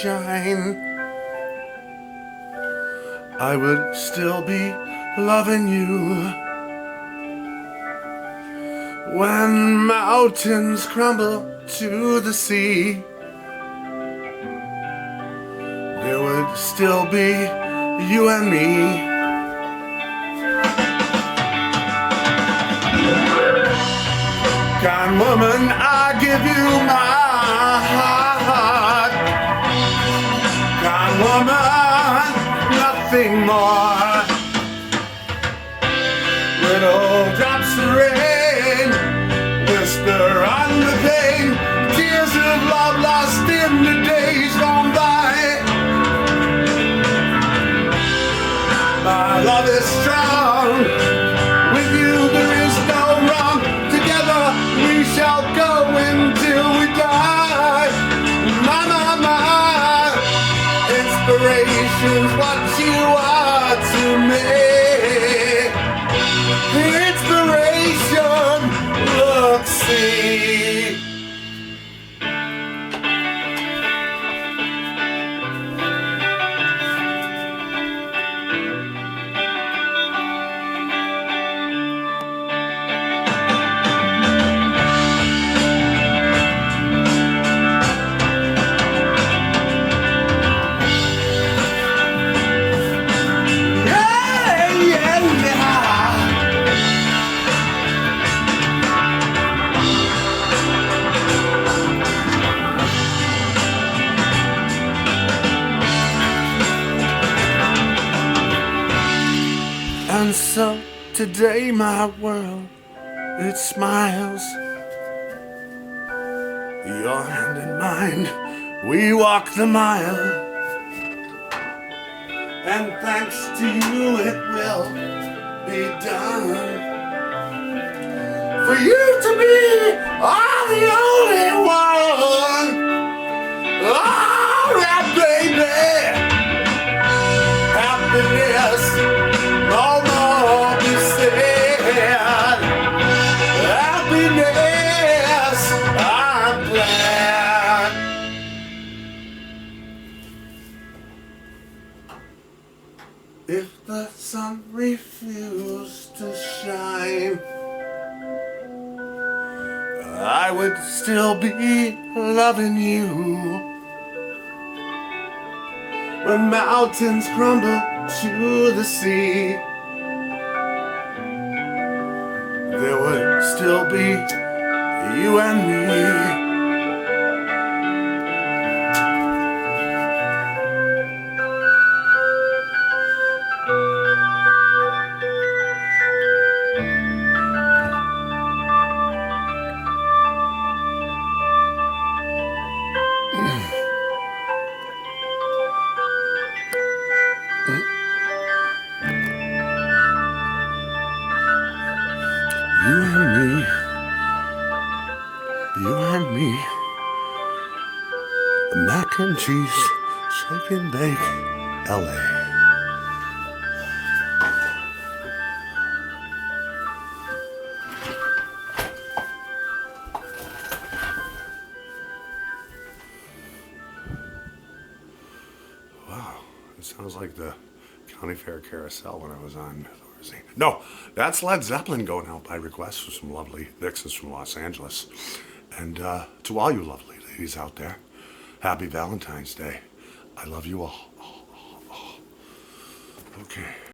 shine, I would still be loving you. When mountains crumble to the sea, there would still be you and me. Kind woman, I give you my heart. Kind woman, nothing more. Little drops of rain whisper on the pane, tears of love lost in the days gone by. My love is strong, with you there is no wrong. Together we shall go until we die. My, inspiration's what you are to me. Inspiration, look, see. And so today my world, it smiles. Your hand in mine, we walk the mile. And thanks to you it will be done. For you to be the only one. Alright, baby. Happiness, no more be sad. Happiness, I'm glad. If the sun refused to shine, I would still be loving you. When mountains crumble to the sea, there would still be you and me. You and me, mac and cheese, shake and bake, LA. Wow, it sounds like the County Fair Carousel when I was on. No, that's Led Zeppelin going out by request for some lovely vixens from Los Angeles. And to all you lovely ladies out there, happy Valentine's Day. I love you all. Okay.